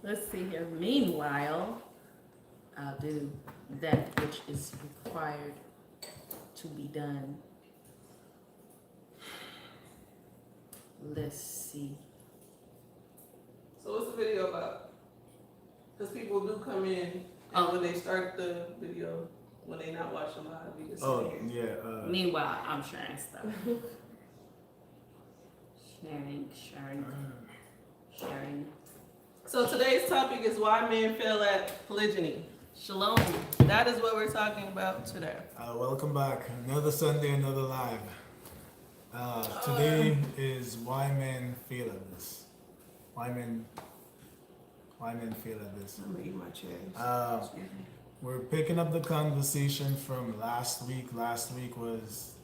Let's see here. Meanwhile, I'll do that which is required to be done. Let's see. So what's the video about? Because people do come in, and when they start the video, when they not watching live, we just sit here. yeah. Meanwhile, I'm sharing stuff. Sharing. So today's topic is why men fail at polygyny. Shalom. That is what we're talking about today. Welcome back. Another Sunday, another live. Today is why men fail at this. Why men fail at this. I'm gonna eat my cherries. We're picking up the conversation from last week. Last week was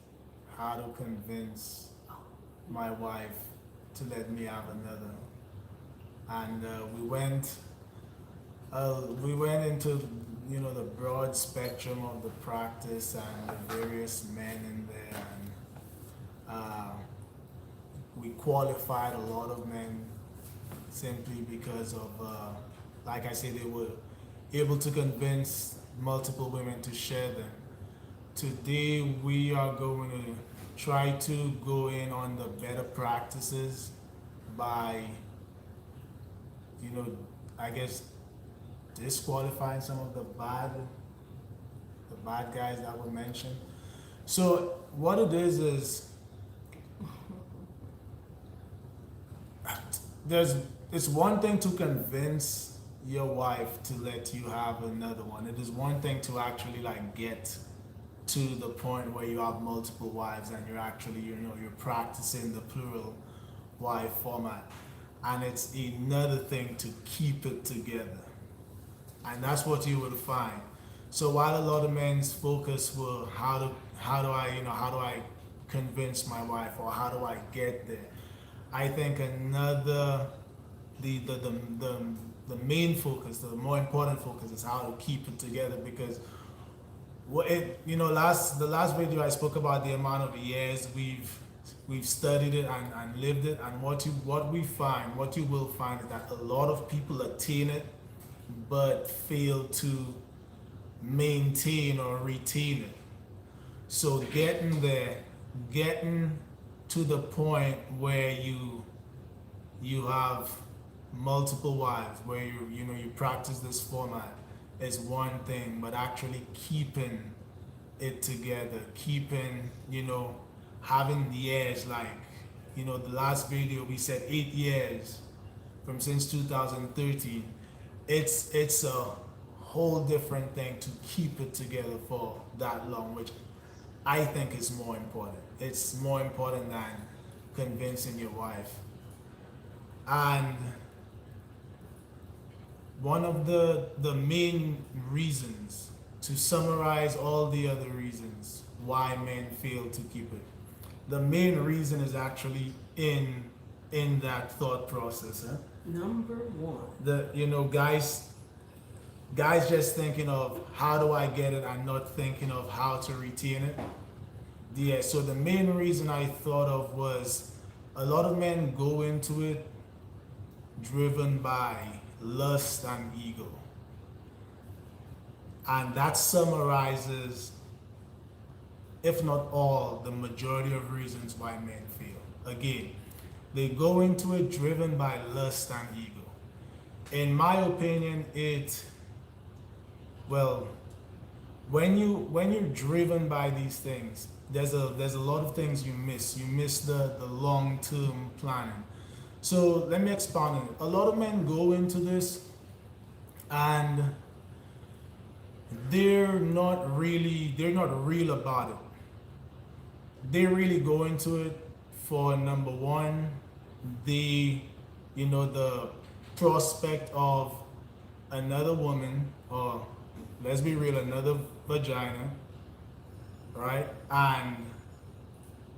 how to convince my wife to let me have another, and we went into the broad spectrum of the practice and the various men in there, and we qualified a lot of men simply because of like I said, they were able to convince multiple women to share them. Today we are going to try to go in on the better practices by I guess disqualifying some of the bad guys that were mentioned. So what it is it's one thing to convince your wife to let you have another one. It is one thing to actually get to the point where you have multiple wives and you're actually you're practicing the plural wife format, and it's another thing to keep it together. And that's what you will find. So while a lot of men's focus will how do I convince my wife, or how do I get there, I think the main focus, the more important focus, is how to keep it together. Because the last video I spoke about the amount of years we've studied it and lived it, and what you will find is that a lot of people attain it but fail to maintain or retain it. So getting to the point where you have multiple wives, where you practice this format, is one thing, but actually keeping it together, having the years, the last video we said 8 years since 2013. It's a whole different thing to keep it together for that long, which I think is more important. It's more important than convincing your wife. And one of the main reasons, to summarize all the other reasons why men fail to keep it, the main reason is actually in that thought process. Number one. Guys just thinking of how do I get it and not thinking of how to retain it. Yeah, so the main reason I thought of was a lot of men go into it driven by lust and ego. And that summarizes, if not all, the majority of reasons why men fail. Again, they go into it driven by lust and ego. In my opinion, when you're driven by these things, there's a lot of things you miss. You miss the long-term planning. So let me expand on it. A lot of men go into this and they're not real about it. They really go into it for, number one, the prospect of another woman, or let's be real, another vagina, right? And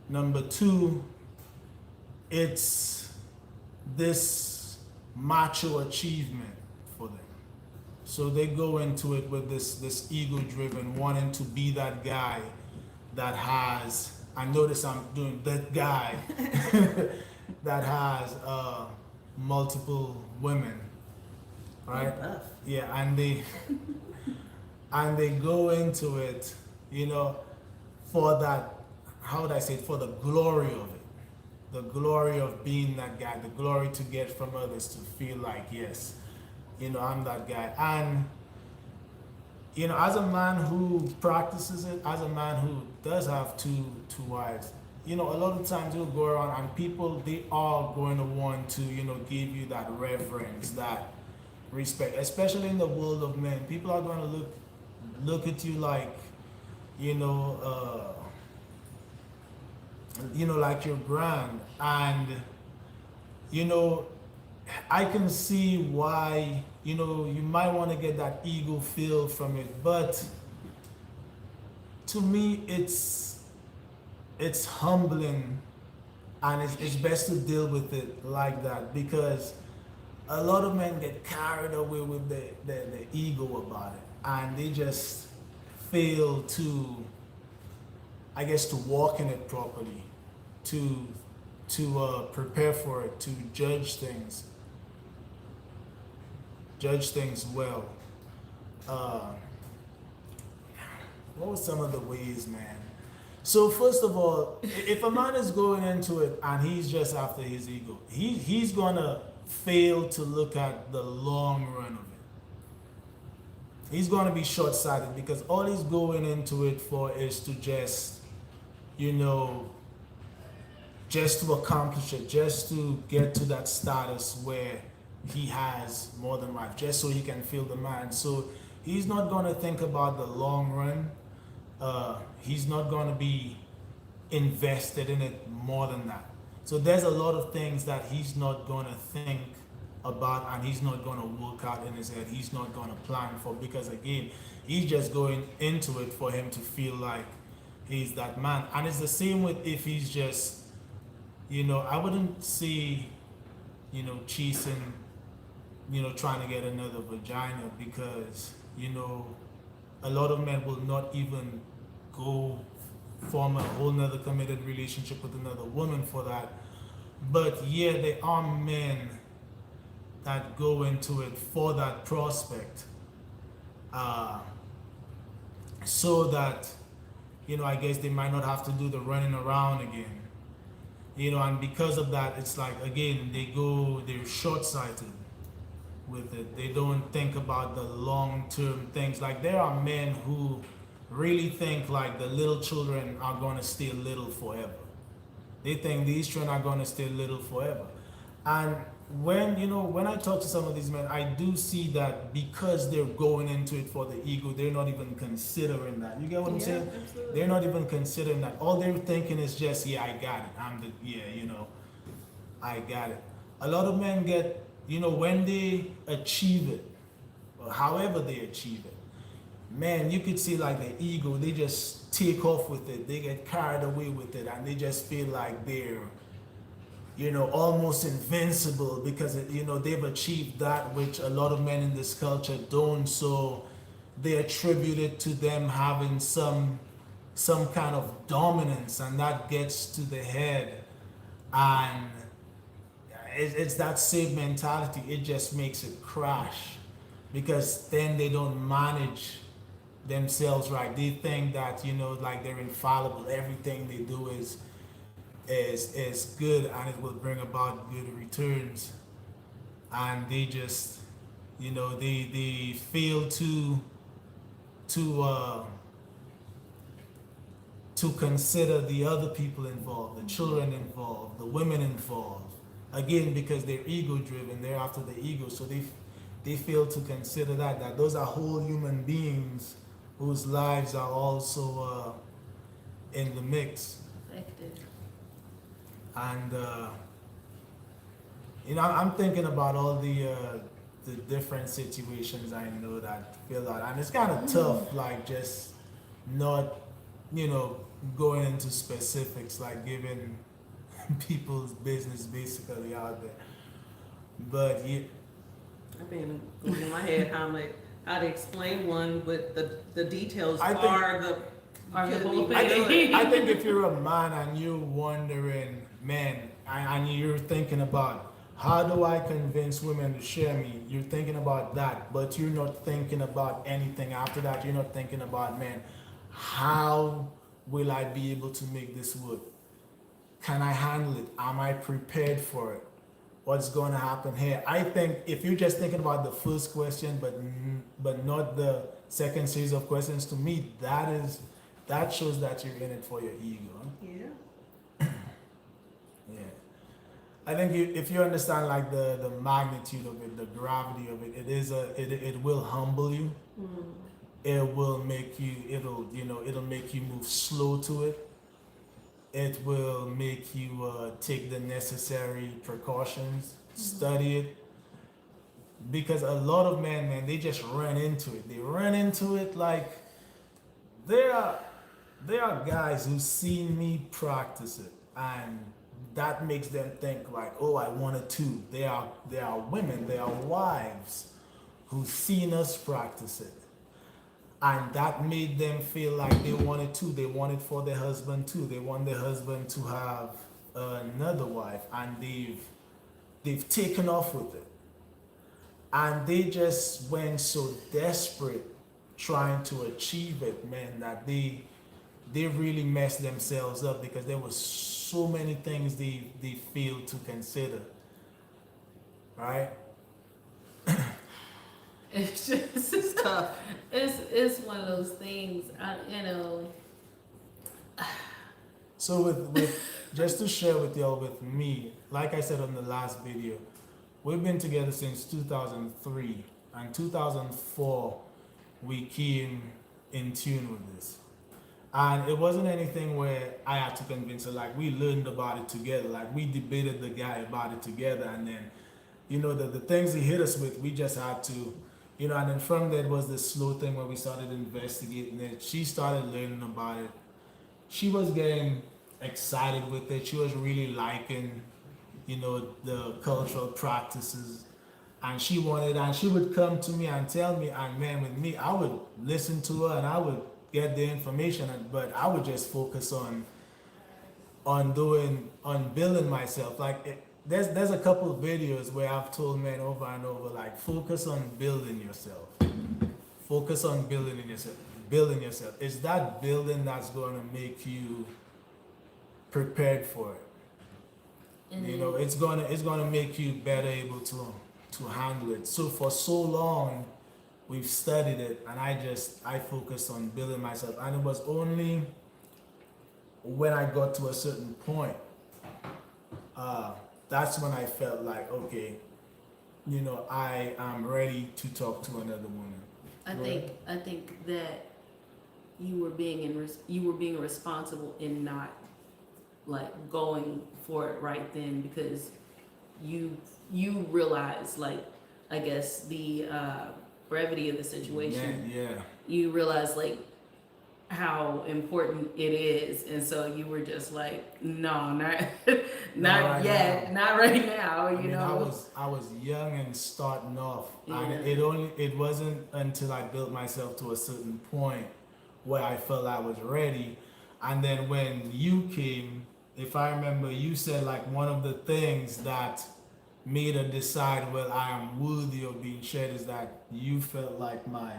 number two, it's this macho achievement for them. So they go into it with this ego-driven, wanting to be that guy that has, I notice I'm doing that guy that has multiple women, right? Buff. Yeah, and they and they go into it, for that, how would I say it, for the glory of it, the glory of being that guy, the glory to get from others to feel like, yes, I'm that guy. And as a man who practices it, as a man who does have two wives, a lot of times you'll go around and people, they are going to want to, give you that reverence, that respect, especially in the world of men. People are going to look at you like, like you're grand. And, I can see why, you might want to get that ego feel from it, but to me, it's humbling, and it's best to deal with it like that, because a lot of men get carried away with the ego about it, and they just fail to, I guess, to walk in it properly, to prepare for it, to judge things well. What were some of the ways, man? So first of all, if a man is going into it and he's just after his ego, he's gonna fail to look at the long run of it. He's gonna be short-sighted, because all he's going into it for is to just, just to accomplish it, just to get to that status where he has more than wife, just so he can feel the man. So he's not gonna think about the long run. He's not going to be invested in it more than that. So there's a lot of things that he's not going to think about, and he's not going to work out in his head. He's not going to plan for, because again, he's just going into it for him to feel like he's that man. And it's the same with if he's just, I wouldn't say, chasing, trying to get another vagina, because, a lot of men will not even go form a whole nother committed relationship with another woman for that. But yeah, there are men that go into it for that prospect, so that, I guess they might not have to do the running around again. And because of that, it's like, again, they're short-sighted with it. They don't think about the long-term things. Like, there are men who really think like the little children are going to stay little forever. They think these children are going to stay little forever. And when I talk to some of these men, I do see that because they're going into it for the ego, they're not even considering that. You get what I'm saying? Absolutely. They're not even considering that. All they're thinking is just, yeah, I got it. I got it. A lot of men get, when they achieve it, or however they achieve it, man, you could see like the ego, they just take off with it. They get carried away with it, and they just feel like they're, almost invincible, because, they've achieved that which a lot of men in this culture don't. So they attribute it to them having some kind of dominance, and that gets to the head. And it's that same mentality. It just makes it crash, because then they don't manage themselves right. They think that, like they're infallible. Everything they do is good, and it will bring about good returns. And they just, they fail to consider the other people involved, the children involved, the women involved. Again, because they're ego driven, they're after the ego. So they fail to consider that those are whole human beings whose lives are also in the mix. Affected. And I'm thinking about all the different situations I know that feel that, and it's kind of tough, like just not, going into specifics, like giving people's business basically out there. But yeah, I've been going in my head how to explain one, but the details I think- Are the whole I thing. I think if you're a man and you're wondering, man, and you're thinking about How do I convince women to share me? You're thinking about that, but you're not thinking about anything after that. You're not thinking about, man, how will I be able to make this work? Can I handle it? Am I prepared for it? What's going to happen here? I think if you're just thinking about the first question, but not the second series of questions, to me that shows that you're in it for your ego. Yeah. Yeah. I think if you understand like the magnitude of it, the gravity of it, it will humble you. Mm. It will make you. It'll make you move slow to it. It will make you take the necessary precautions, study it, because a lot of men, man, they just run into it. They run into it like there are there are guys who see me practice it, and that makes them think like, oh, I want it too. There are women, there are wives who've seen us practice it, and that made them feel like they want it too. They want it for their husband too. They want their husband to have another wife, and they've taken off with it, and they just went so desperate trying to achieve it, man, that they really messed themselves up because there was so many things they failed to consider, right? It's just it's tough. It's one of those things. So with just to share with y'all, with me, like I said on the last video, we've been together since 2003, and 2004 we came in tune with this. And it wasn't anything where I had to convince her, like we learned about it together, like we debated the guy about it together, and then, the things he hit us with, we just had to, and then from there it was this slow thing where we started investigating it. She started learning about it. She was getting excited with it. She was really liking, the cultural practices. And she would come to me and tell me, and man, with me, I would listen to her and I would get the information, but I would just focus on building myself. Like there's a couple of videos where I've told men over and over, like, focus on building yourself. Focus on building yourself. Building yourself. It's that building that's going to make you prepared for it. It's gonna make you better able to handle it. So for so long, we've studied it, and I focused on building myself, and it was only when I got to a certain point, that's when I felt like, okay, I am ready to talk to another woman. I think that you were being responsible in not like going for it right then, because you realize, like, I guess the brevity of the situation. Yeah. You realize like how important it is, and so you were just like, no, not right yet, not right now. I was young and starting off, Yeah. and it wasn't until I built myself to a certain point where I felt I was ready. And then when you came, if I remember, you said like one of the things that made her decide, well, I am worthy of being shared, is that you felt like my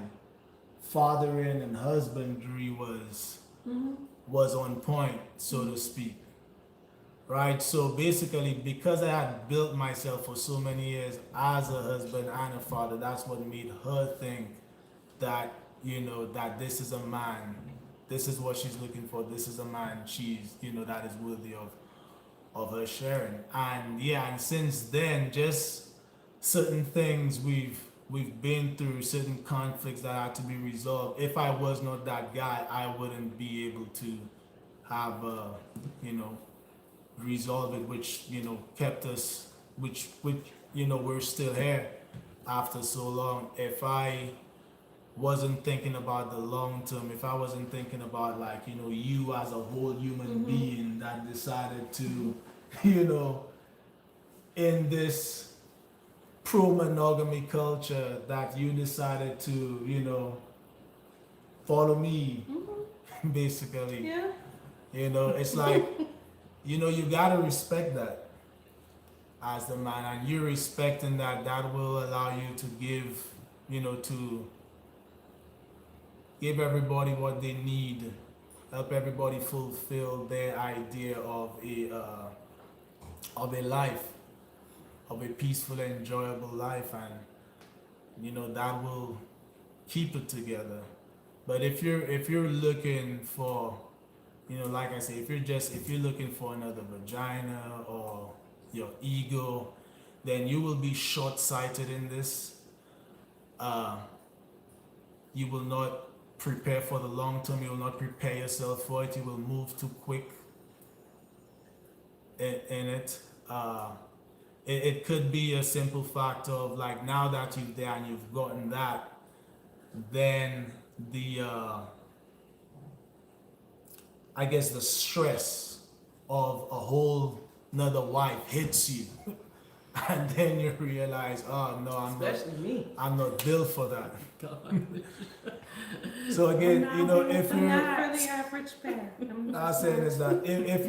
fathering and husbandry was on point, so to speak. Right? So basically, because I had built myself for so many years as a husband and a father, that's what made her think that, that this is a man, this is what she's looking for, this is a man she's, that is worthy of her sharing. And yeah, and since then, just certain things we've been through, certain conflicts that had to be resolved. If I was not that guy, I wouldn't be able to have resolve it, which kept us, which we're still here after so long. If I wasn't thinking about the long term, if I wasn't thinking about, like, you as a whole human being that decided to, in this pro-monogamy culture, that you decided to, follow me, basically. Yeah. It's like, you gotta respect that. as the man, and you respecting that, that will allow you to give, to give everybody what they need, help everybody fulfill their idea of a life, of a peaceful, enjoyable life, and that will keep it together. But if you're looking for, like I say, if you're looking for another vagina or your ego, then you will be short-sighted in this. Uh, you will not prepare for the long term. You will not prepare yourself for it. You will move too quick in it. It could be a simple fact of like, now that you've there and you've gotten that, then the I guess the stress of a whole another wife hits you, and then you realize, oh no, Especially me. I'm not built for that. God. So again, if I'm you're not for the average pair. I'm saying is that if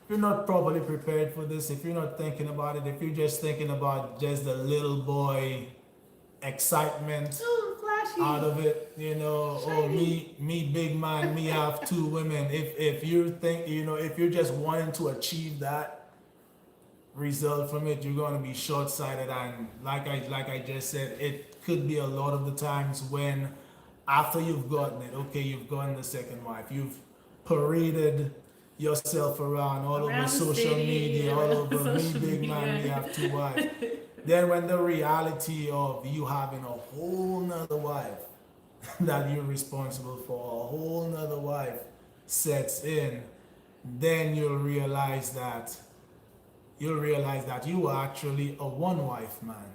you're not properly prepared for this, if you're not thinking about it, if you're just thinking about just the little boy excitement Ooh, flashy. out of it, oh me big man, me have two women. If you think, if you're just wanting to achieve that result from it, you're gonna be short sighted, and like I just said, it could be a lot of the times when after you've gotten it, okay, you've gotten the second wife, you've paraded yourself around all over Around the social city, media, all around over me social big man, media. me have two wives. Then when the reality of you having a whole nother wife that you're responsible for, a whole nother wife sets in, then you'll realize that you are actually a one wife man.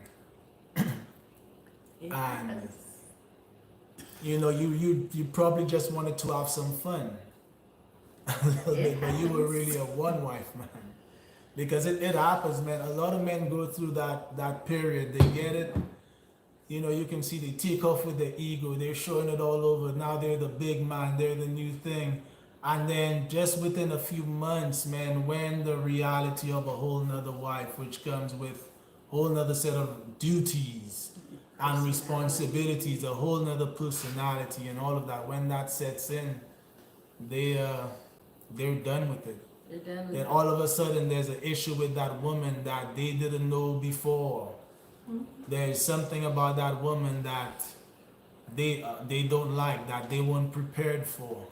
And you probably just wanted to have some fun a little bit, but you were really a one wife man. Because it happens, man. A lot of men go through that period. They get it. You can see they take off with their ego. They're showing it all over. Now they're the big man. They're the new thing. And then just within a few months, man, when the reality of a whole nother wife, which comes with a whole nother set of duties and responsibilities, a whole nother personality and all of that, when that sets in, they're done with it. Then all of a sudden there's an issue with that woman that they didn't know before. There's something about that woman that they don't like, that they weren't prepared for.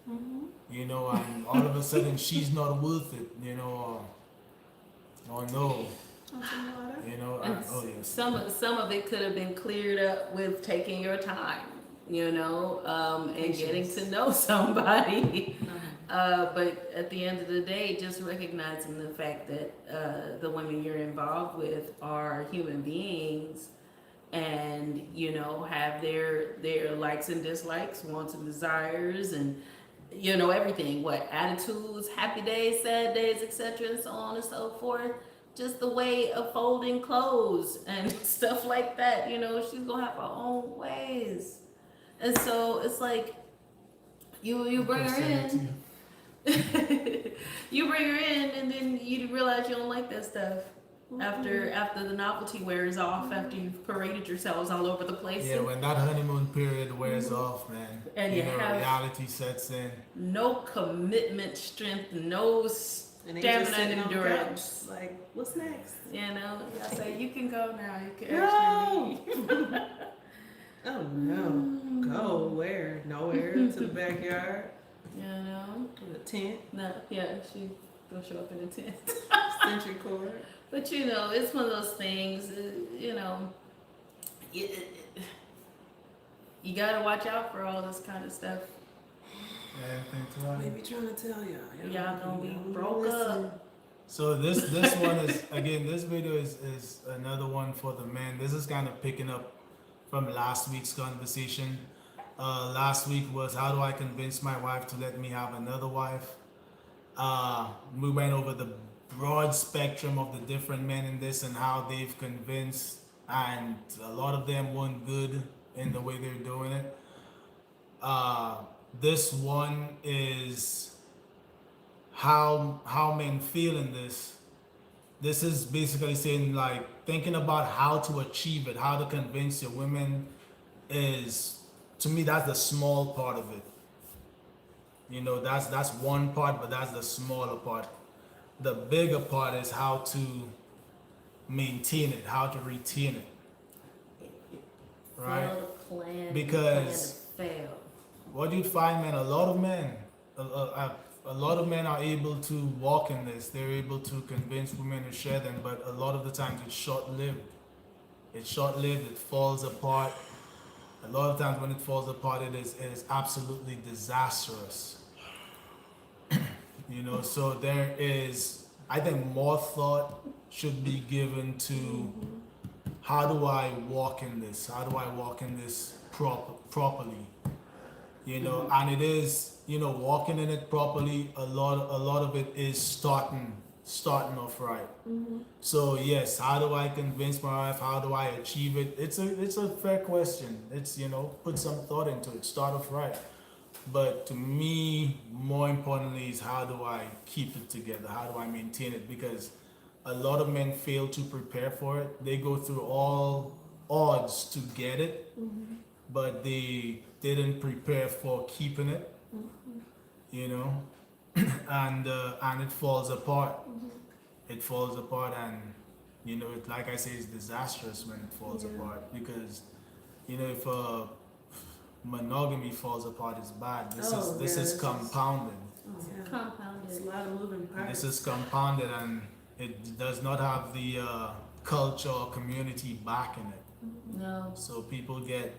And all of a sudden she's not worth it, or no. Oh yes. Some of it could have been cleared up with taking your time, and getting to know somebody. But at the end of the day, just recognizing the fact that the women you're involved with are human beings, and have their likes and dislikes, wants and desires, and everything. What attitudes, happy days, sad days, etc., and so on and so forth. Just the way of folding clothes and stuff like that. She's gonna have her own ways, and so it's like you bring her in. You bring her in, and then you realize you don't like that stuff after the novelty wears off, after you've paraded yourselves all over the place. Yeah, when that honeymoon period wears off, man, and you have reality sets in. No commitment, strength, no stamina, and endurance. Like, what's next? I say you can go now. You can No. actually leave. Oh no. Go where? Nowhere. To the backyard. To the tent. No, yeah, she gonna show up in a tent. Century cord. But it's one of those things. You gotta watch out for all this kind of stuff. Maybe trying to tell y'all. Y'all gonna be broke up. So this one is, again, this video is another one for the men. This is kind of picking up from last week's conversation. Last week was, how do I convince my wife to let me have another wife? We went over the broad spectrum of the different men in this and how they've convinced, and a lot of them weren't good in the way they're doing it. This one is, how men feel in this. This is basically saying like thinking about how to achieve it, how to convince your women is, to me, that's the small part of it. You know, that's one part, but that's the smaller part. The bigger part is how to maintain it, how to retain it, right? Fail to plan, Because plan to fail. what you'd find, man, a lot of men, a lot of men are able to walk in this. They're able to convince women to share them, but a lot of the times it's short-lived. It's short-lived. It falls apart. A lot of times when it falls apart, it is absolutely disastrous. You know, so there is, I think, more thought should be given to how do I walk in this? How do I walk in this properly? You know, and it is, you know, walking in it properly. A lot of it is starting off right. So yes, how do I convince my wife? How do I achieve it? It's a fair question. It's, you know, put some thought into it. Start off right. But to me, more importantly, is how do I keep it together? How do I maintain it? Because a lot of men fail to prepare for it. They go through all odds to get it, but they didn't prepare for keeping it. You know, and it falls apart. It falls apart, and you know, it, like I say, it's disastrous when it falls apart, because you know, if monogamy falls apart, it's bad. This is compounded. Yeah. Compounded. It's a lot of moving parts. This is compounded, and it does not have the culture or community backing it. No. So people get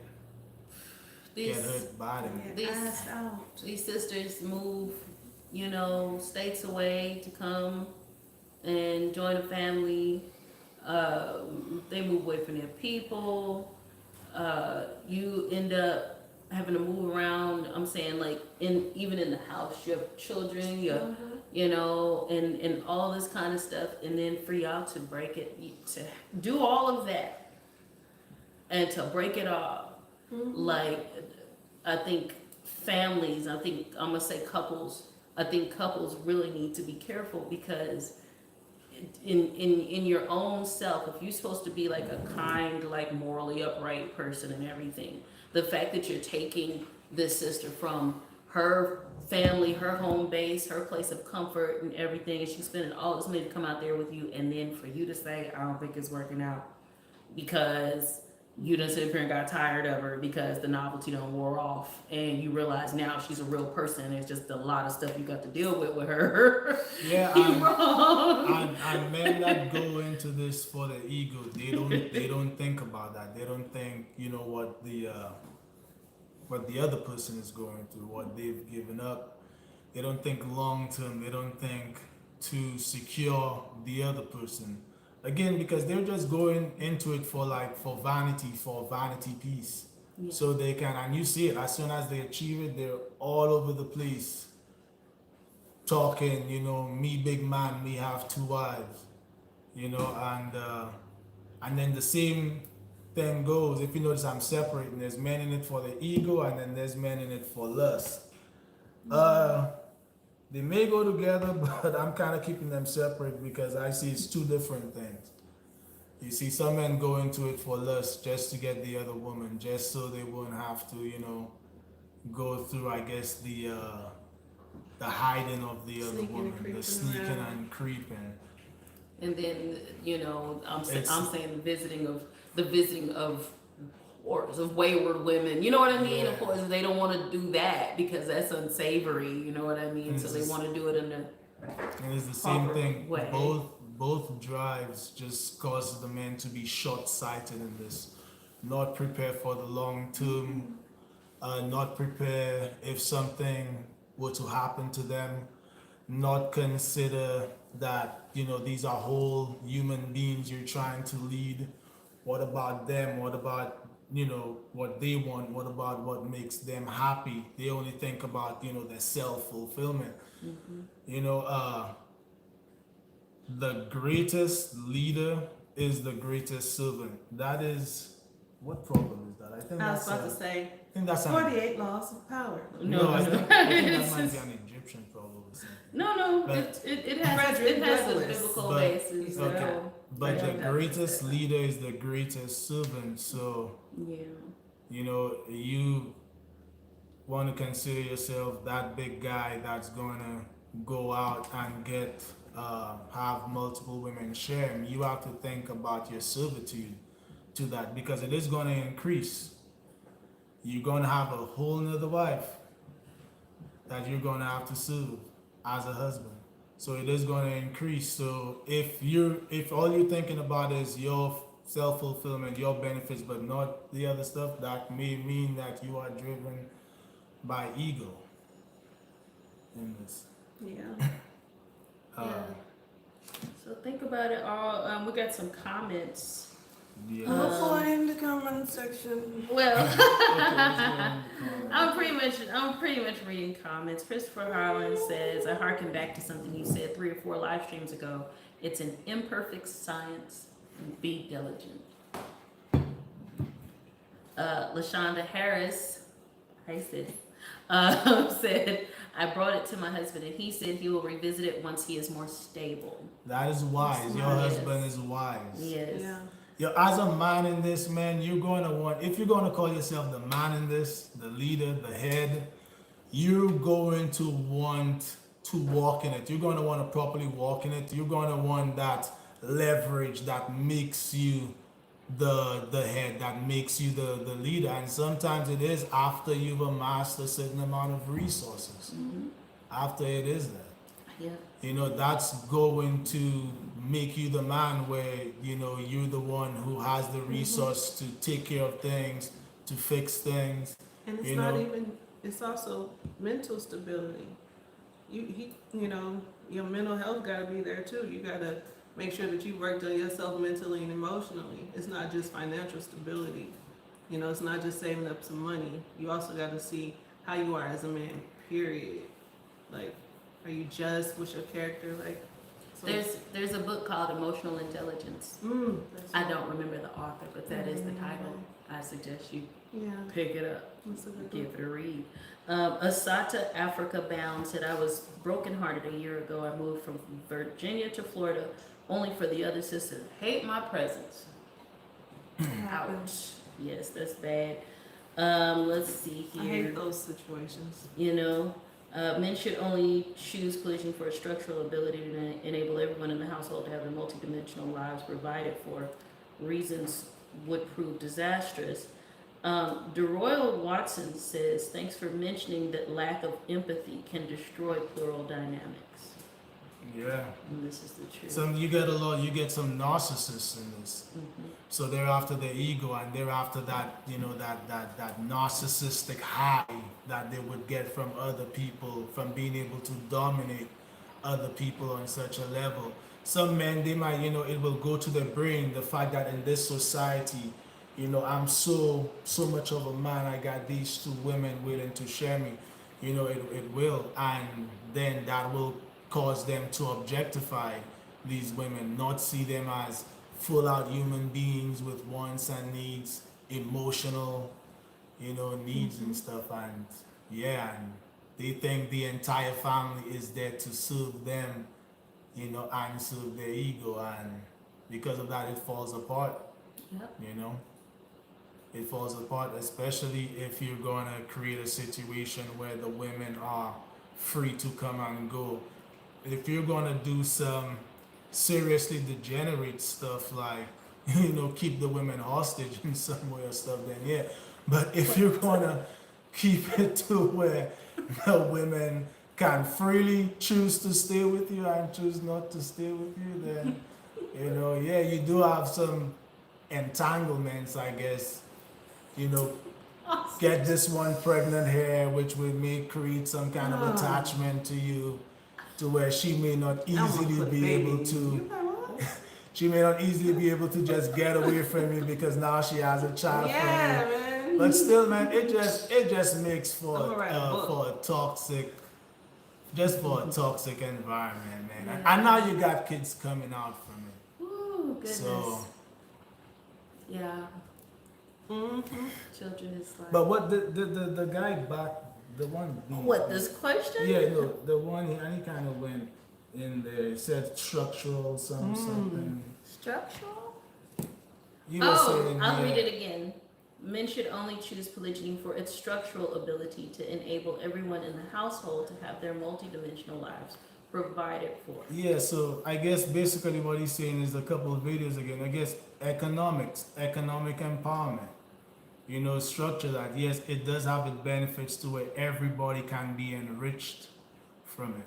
These hurt bad in it. Get These- asked out. these sisters move, you know, states away to come and join a family. They move away from their people. You end up having to move around. I'm saying, like, even in the house, you have children, you have, you know, and all this kind of stuff, and then for y'all to break it, to do all of that, and to break it off, like, I think families, I think I'm gonna say couples, I think couples really need to be careful, because in your own self, if you're supposed to be like a kind, like morally upright person and everything, the fact that you're taking this sister from her family, her home base, her place of comfort and everything, and she's spending all this money to come out there with you, and then for you to say, I don't think it's working out because you done sit up here and got tired of her because the novelty done wore off, and you realize now she's a real person. There's just a lot of stuff you got to deal with her. Yeah, You wrong. and men that go into this for the ego, they don't think about that. They don't think, you know, what the other person is going through, what they've given up. They don't think long term. They don't think to secure the other person. Again, because they're just going into it for vanity piece. Yeah. So they can, and you see it, as soon as they achieve it, they're all over the place talking, you know, me big man, me have 2 wives, you know, and then the same thing goes, if you notice, I'm separating, there's men in it for the ego, and then there's men in it for lust. They may go together, but I'm kind of keeping them separate, because I see it's 2 different things. You see, some men go into it for lust, just to get the other woman, just so they won't have to, you know, go through, I guess, the hiding of the other Sneaking and woman, creeping the sneaking around. and creeping. And then, you know, I'm It's- saying the visiting of whores, of wayward women. You know what I mean? Yeah. Of course, they don't want to do that because that's unsavory. You know what I mean? So they It's- want to do it in the And it's the same proper thing. way. Both drives just causes the men to be short-sighted in this, not prepare for the long term, not prepare if something were to happen to them, not consider that, you know, these are whole human beings you're trying to lead. What about them? What about, you know, what they want? What about what makes them happy? They only think about, you know, their self-fulfillment. You know, the greatest leader is the greatest servant. That is, what proverb is that? I think I was that's about to say I think that's 48 laws of power. no, I think that might be an Egyptian proverb or something. No, But- it has a Douglass. biblical But- basis. okay. So, But yeah, the that's greatest it. leader is the greatest servant. So, Yeah. you know, you want to consider yourself that big guy that's going to go out and get, have multiple women share him. You have to think about your servitude to that because it is going to increase. You're going to have a whole nother wife that you're going to have to serve as a husband. So it is going to increase. So if all you're thinking about is your self-fulfillment, your benefits, but not the other stuff, that may mean that you are driven by ego in this. Yeah. Uh, So think about it all. We got some comments. yeah. Hopefully in the comment section. Well, Okay, let's go on the comments. I'm pretty much reading comments. Christopher Harlan says, I harken back to something you said 3 or 4 live streams ago. It's an imperfect science. Be diligent. LaShonda Harris, I said, said, I brought it to my husband and he said he will revisit it once he is more stable. That is wise. Your Yes. husband is wise. Yes. Yeah. Yo, as a man in this, man, you're going to want, if you're going to call yourself the man in this, the leader, the head, you're going to want to walk in it. You're going to want to properly walk in it. You're going to want that leverage that makes you the head, that makes you the leader. And sometimes it is after you've amassed a certain amount of resources. Mhm. After it is that. Yeah. You know, that's going to make you the man where, you know, you're the one who has the resource to take care of things, to fix things. And it's You not know? even, it's also mental stability. You know, your mental health gotta be there too. You gotta make sure that you worked on yourself mentally and emotionally. It's not just financial stability. You know, it's not just saving up some money. You also gotta see how you are as a man, period. Like, are you just, what's your character like? So, There's a book called Emotional Intelligence. that's I don't remember the author, but that is the title. I suggest you Yeah. pick it up, That's a good give book. it a read. Asata Africa Bound said, I was brokenhearted a year ago. I moved from Virginia to Florida only for the other sister to hate my presence. Ouch. Yes, that's bad. Let's see I here. hate those situations. You know, men should only choose collision for a structural ability to enable everyone in the household to have their multidimensional lives provided for. Reasons would prove disastrous. DeRoyal Watson says, thanks for mentioning that lack of empathy can destroy plural dynamics. Yeah. And this is the truth. You get some narcissists in this. Mhm. So they're after the ego and they're after that, you know, that narcissistic high that they would get from other people, from being able to dominate other people on such a level. Some men, they might, you know, it will go to their brain, the fact that in this society, you know, I'm so much of a man, I got these 2 women willing to share me, you know, it will, and then that will cause them to objectify these women, not see them as full out human beings with wants and needs, emotional, you know, needs and stuff. And yeah, and they think the entire family is there to serve them, you know, and serve their ego. And because of that, it falls apart, Yep. you know. It falls apart, especially if you're going to create a situation where the women are free to come and go. If you're going to do some seriously degenerate stuff like, you know, keep the women hostage in some way or stuff, then yeah. But if you're going to keep it to where the women can freely choose to stay with you and choose not to stay with you, then, you know, yeah, you do have some entanglements, I guess. You know, get this one pregnant here, which will create some kind of attachment to you, to where she may not easily be able to. She may not easily be able to just get away from you because now she has a child Yeah, from you. man. But still, man, it just makes for I'm gonna write a book. for a toxic, just for a toxic environment, man. Yeah. And now you got kids coming out from it. Ooh, goodness. So, Yeah, Mm-hmm. children is like. but what the guy back, the one. What, this question? Yeah, no, the one, and he kind of went in there. It said structural something. Structural? You were Oh, saying I'll yeah. read it again. Men should only choose polygyny for its structural ability to enable everyone in the household to have their multidimensional lives provided for. Yeah, so I guess basically what he's saying is a couple of videos again. I guess economics, economic empowerment. You know, structure that. Yes, it does have its benefits to where everybody can be enriched from it.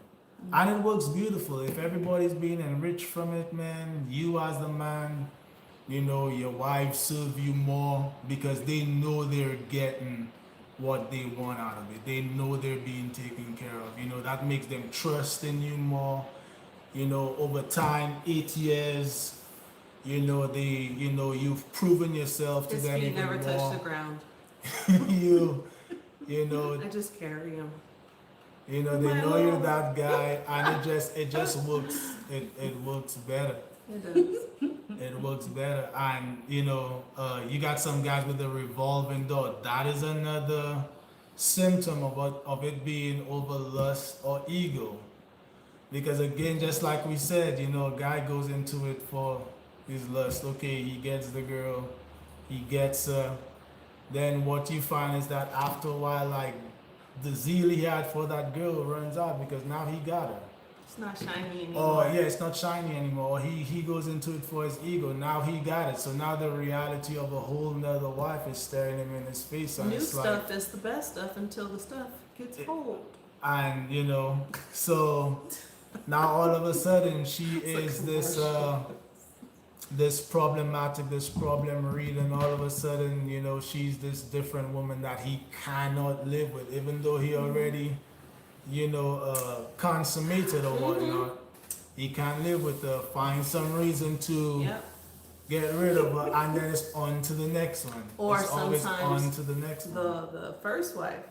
And it works beautiful. If everybody's being enriched from it, man, you as the man, you know, your wife serve you more because they know they're getting what they want out of it. They know they're being taken care of. You know, that makes them trust in you more. You know, over time, 8 years, you've proven yourself to His them feet even never touch more. the ground. you know, I just carry him. they know you're that guy, and it just works. It works better. It does. It works better, and you got some guys with a revolving door. That is another symptom of it being over lust or ego, because again, just like we said, a guy goes into it for his lust. Okay, he gets the girl, he gets her. Then what you find is that after a while, like the zeal he had for that girl runs out because now he got her. It's not shiny Oh anymore. yeah, it's not shiny anymore. He goes into it for his ego. Now he got it. So now the reality of a whole nother wife is staring him in his face, and New it's stuff is the best stuff until the stuff gets old. and so now all of a sudden she It's is like this this problematic, this problem read, and all of a sudden she's this different woman that he cannot live with, even though he already consummated or whatnot. He can't live with her. Find some reason to Yep. get rid of her, and then it's on to the next one. Or it's always sometimes on to the next one. The first wife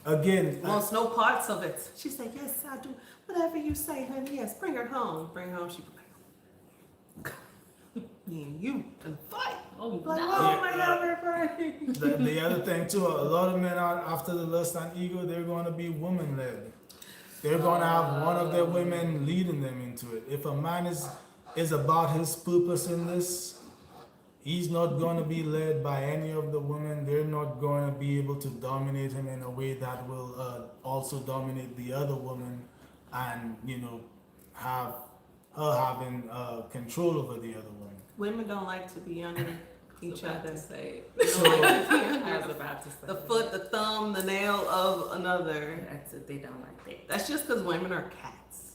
Again, wants no parts of it. She said, "Yes, I do. Whatever you say, honey. Yes, bring her home. Bring her home." She like, me and you and fight. Oh, Like, no. oh my God, we're fighting. the other thing too, a lot of men are after the lust and ego. They're going to be woman led. They're going to have one of their women leading them into it. If a man is about his purpose in this, he's not going to be led by any of the women. They're not going to be able to dominate him in a way that will also dominate the other woman, and have her having control over the other woman. Women don't like to be under each other. Say They So- don't like to be I under was about to say the foot, the thumb, the nail of another. That's it. They don't like that. That's just because women are cats.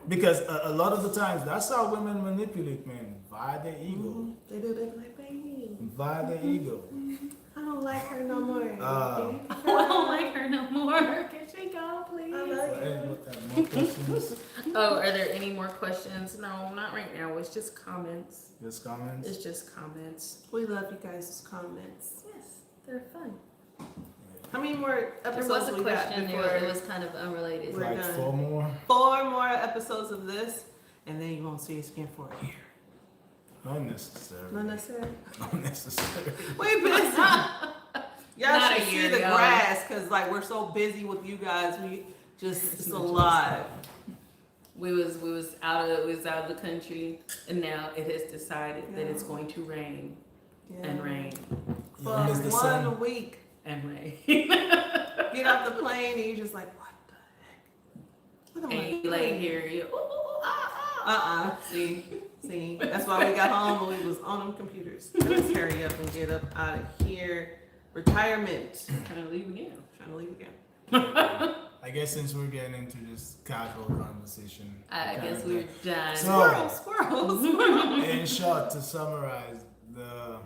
Because a lot of the times, that's how women manipulate men, via their ego. They do. They be like, baby, Via their ego. I don't like her no more. Uh, I don't like her no more. Can she go, please? I love Hey, you. more questions? Oh, are there any more questions? No, not right now. It's just comments. Just comments? It's just comments. We love you guys' comments. Yes, they're fun. How many more There episodes was a we got question before? there. It was kind of unrelated. We're Like done. 4 more? 4 more episodes of this, and then you won't see us again for a year. Not necessarily. Not necessary. Not necessarily. We busy. Y'all Not should a see year, the y'all. grass, cause like we're so busy with you guys. We just it's alive. We was out of the country, and now it has decided that it's going to rain and rain For You miss the sun. 1 week, and rain. get off the plane and you're just like, what the heck? What am I And you like doing? here, you See, that's why we got home and we was on them computers. Let's hurry up and get up out of here. Retirement. trying to leave again. Trying to leave again. I guess since we're getting into just casual conversation. I kind guess of we're like- done. So- Squirrels. In short, to summarize, the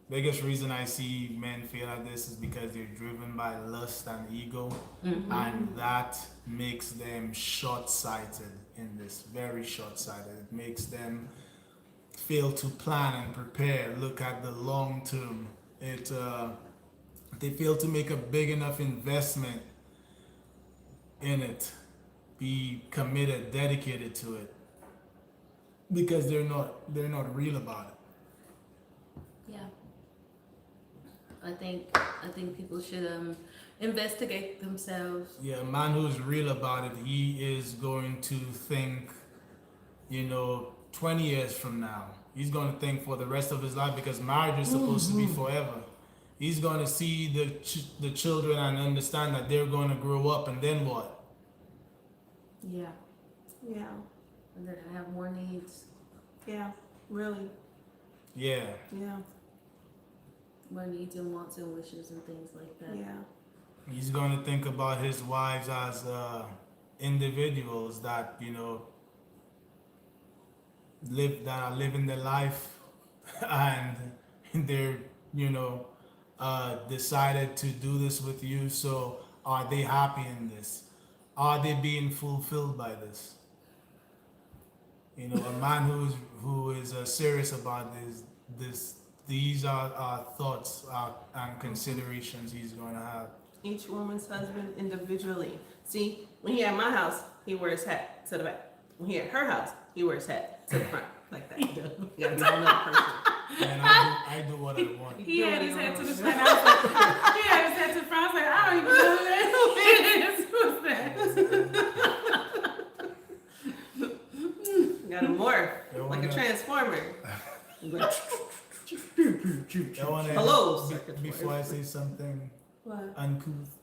biggest reason I see men fail at this is because they're driven by lust and ego, and that makes them short-sighted in this, very short-sighted. It makes them fail to plan and prepare, look at the long term. They fail to make a big enough investment in it, be committed, dedicated to it, because they're not real about it. Yeah. I think people should investigate themselves. Yeah, a man who's real about it, he is going to think, 20 years from now. He's going to think for the rest of his life because marriage is supposed to be forever. He's going to see the children and understand that they're going to grow up, and then what? Yeah. Yeah. And they're gonna have more needs. Yeah. Really. Yeah. Yeah. More needs and wants and wishes and things like that. Yeah. He's going to think about his wives as individuals that, are living their life and they're, decided to do this with you. So are they happy in this? Are they being fulfilled by this? A man who is serious about these are thoughts and considerations he's going to have. Each woman's husband individually. See, when he at my house, he wears hat to the back. When he at her house, he wears hat to the front, like that. You got another person. And I do what I want. He had his head to the front. I was like, he had his head to the front. I was like, I don't even know who that is. Who's that? Got a morph, like a transformer. Hello, Before I say something What? uncouth.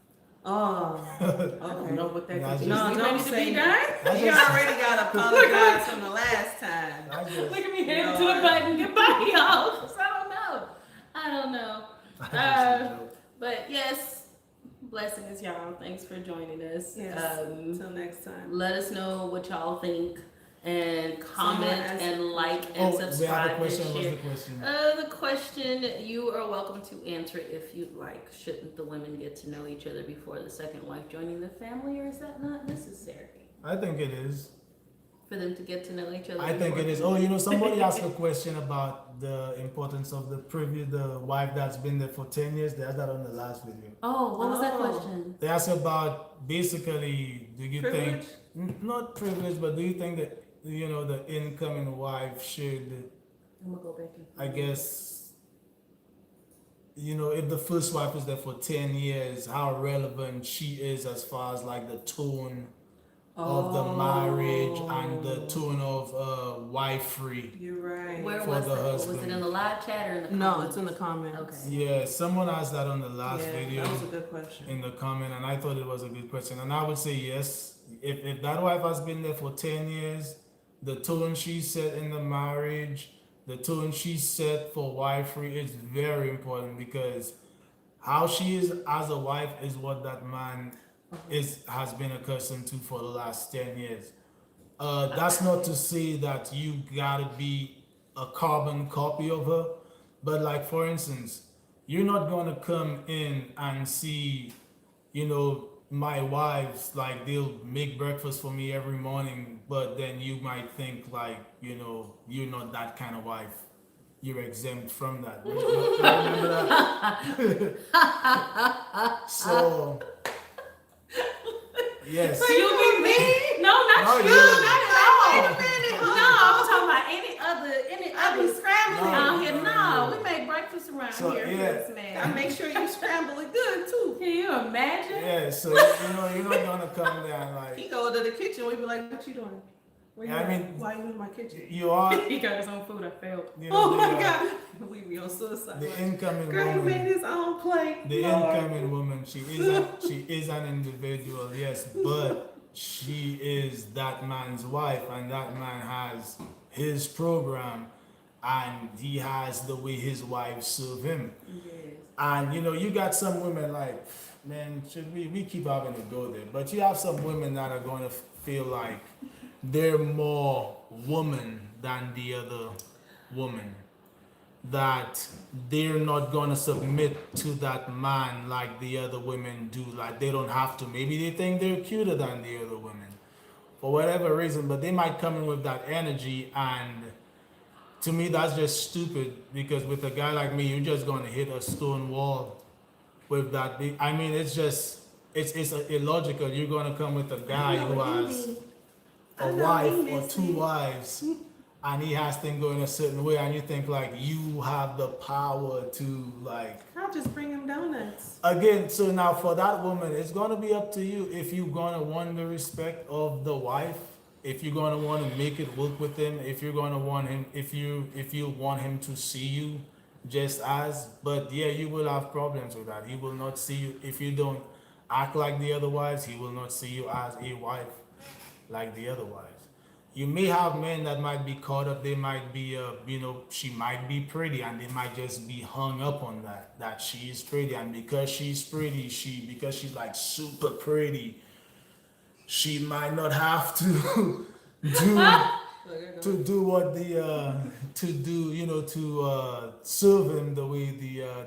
Oh, I don't know okay. what that No, could be. No, You don't ready to say be that. done? You already got apologized from the last time. Look at me heading to the button. Goodbye, y'all. I don't know. But yes, blessings, y'all. Thanks for joining us. Yes. Until next time. Let us know what y'all think and comment and like and We have a subscribe and question. What's share. the question? The question you are welcome to answer if you'd like. Shouldn't the women get to know each other before the second wife joining the family, or is that not necessary I think it is. for them to get to know each other? I think before- it is. Oh, somebody asked a question about the importance of the wife that's been there for 10 years. They asked that on the last video. Oh, what was that Oh. question? They asked about basically, do you Privilege? think, not privilege, but do you think that, the incoming wife should, I'm gonna go back and I guess, if the first wife is there for 10 years, how relevant she is as far as like the tone of the marriage and the tone of wifery. You're right. Where For was the that? Was husband. it in the live chat or in the No, comments? it's in the comments. Okay. Yeah, someone asked that on the last Yeah, video that was a good question. in the comment, and I thought it was a good question. And I would say yes. If that wife has been there for 10 years, the tone she set in the marriage, the tone she set for wifery is very important because how she is as a wife is what that man has been accustomed to for the last 10 years. That's not to say that you gotta be a carbon copy of her, but like for instance, you're not gonna come in and see, my wives, like they'll make breakfast for me every morning, but then you might think like, you're not that kind of wife. You're exempt from that. Remember that? So, yes. So you be me? No, not No, you. you. Not at all. Wait a minute. No, I'm talking about any I be other scrambling No. out here. No, we make breakfast around So, here. yeah. Chris, man. I make sure you scramble it good too. Can you imagine? Yeah, so you're not gonna come there and like He go to the kitchen. We be like, "What you doing? Where you Yeah, I at? mean- why you in my kitchen?" you are, He got his own food. I failed. Oh my the, God, we be on suicide. the watch. incoming Girl, he made woman, his own plate. the Lord. incoming woman, she is an individual, yes, but she is that man's wife, and that man has his program, and he has the way his wife serve him. Yes. And you got some women like, man, should we keep having to go there? But you have some women that are going to feel like they're more woman than the other woman. That they're not going to submit to that man like the other women do. Like they don't have to. Maybe they think they're cuter than the other women for whatever reason, but they might come in with that energy, and to me that's just stupid, because with a guy like me, you're just going to hit a stone wall with that. I mean, it's illogical. You're going to come with a guy who has a wife or two wives, and he has things going a certain way, and you think like you have the power to like I'll just bring him donuts. again. So now for that woman, it's gonna be up to you if you're gonna want the respect of the wife, if you're gonna want to make it work with him, if you're gonna want him, if you want him to see you just as. But yeah, you will have problems with that. He will not see you if you don't act like the other wives. He will not see you as a wife like the other wives. You may have men that might be caught up. They might be, she might be pretty, and they might just be hung up on that she is pretty, and because she's pretty, because she's like super pretty, she might not have to do what to do, to serve him the way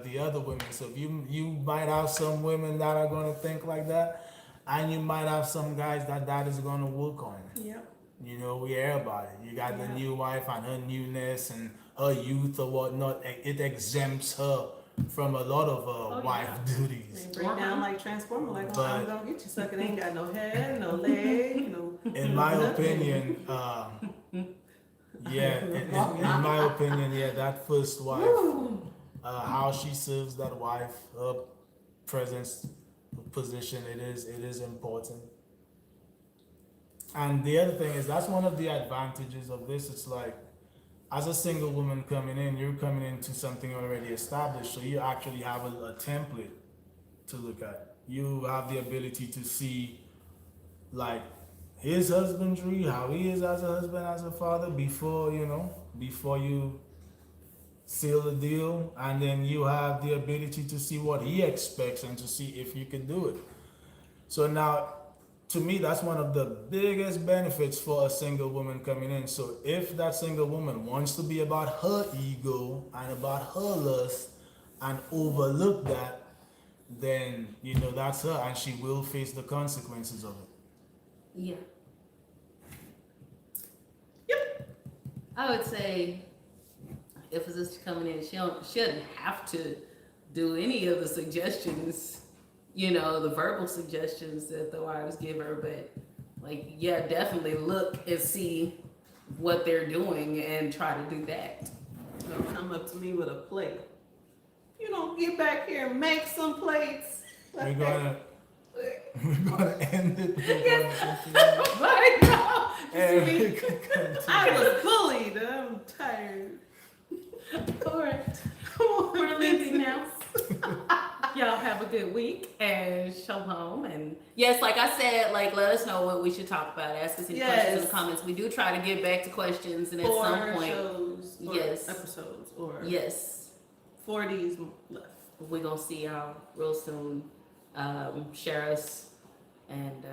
the other women. So you might have some women that are gonna think like that, and you might have some guys that is gonna work on. Yep. We hear about it. You got the Yeah. new wife and her newness and her youth or whatnot. It exempts her from a lot of wife duties. They break down like Transformer, like, But- I'm gonna get you, sucker. They ain't got no head, no leg, no. In my nothing. opinion, in my opinion, that first wife, how she serves that wife, her presence, position, it is important. And the other thing is, that's one of the advantages of this. It's like, as a single woman coming in, you're coming into something already established, so you actually have a template to look at. You have the ability to see, like, his husbandry, how he is as a husband, as a father, before you seal the deal, and then you have the ability to see what he expects and to see if you can do it. So now, to me, that's one of the biggest benefits for a single woman coming in. So if that single woman wants to be about her ego and about her lust and overlook that, then that's her, and she will face the consequences of it. Yeah. Yep. I would say if a sister coming in, she shouldn't have to do any of the suggestions, the verbal suggestions that the wives give her, but definitely look and see what they're doing and try to do that. Don't come up to me with a plate. Get back here and make some plates. We're gonna end it. Right now. And we can continue. I was bullied. I'm tired. All right. We're leaving now. Y'all have a good week and shalom. And yes, like I said, let us know what we should talk about. Ask us any questions in the comments. We do try to get back to questions, and at some point, shows or yes, episodes or yes, 40s left. we're gonna see y'all real soon. Share us and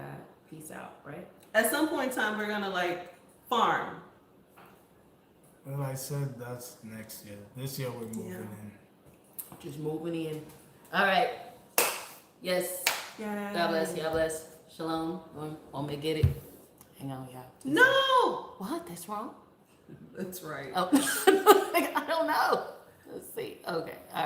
peace out. Right? At some point in time, we're gonna farm. Well, I said that's next year. This year we're moving in. Just moving in. All right. Yes. Yeah. God bless. God bless. Shalom. Want me to get it? Hang on, y'all. No. What? That's wrong? That's right. Oh, I don't know. Let's see. Okay. All right.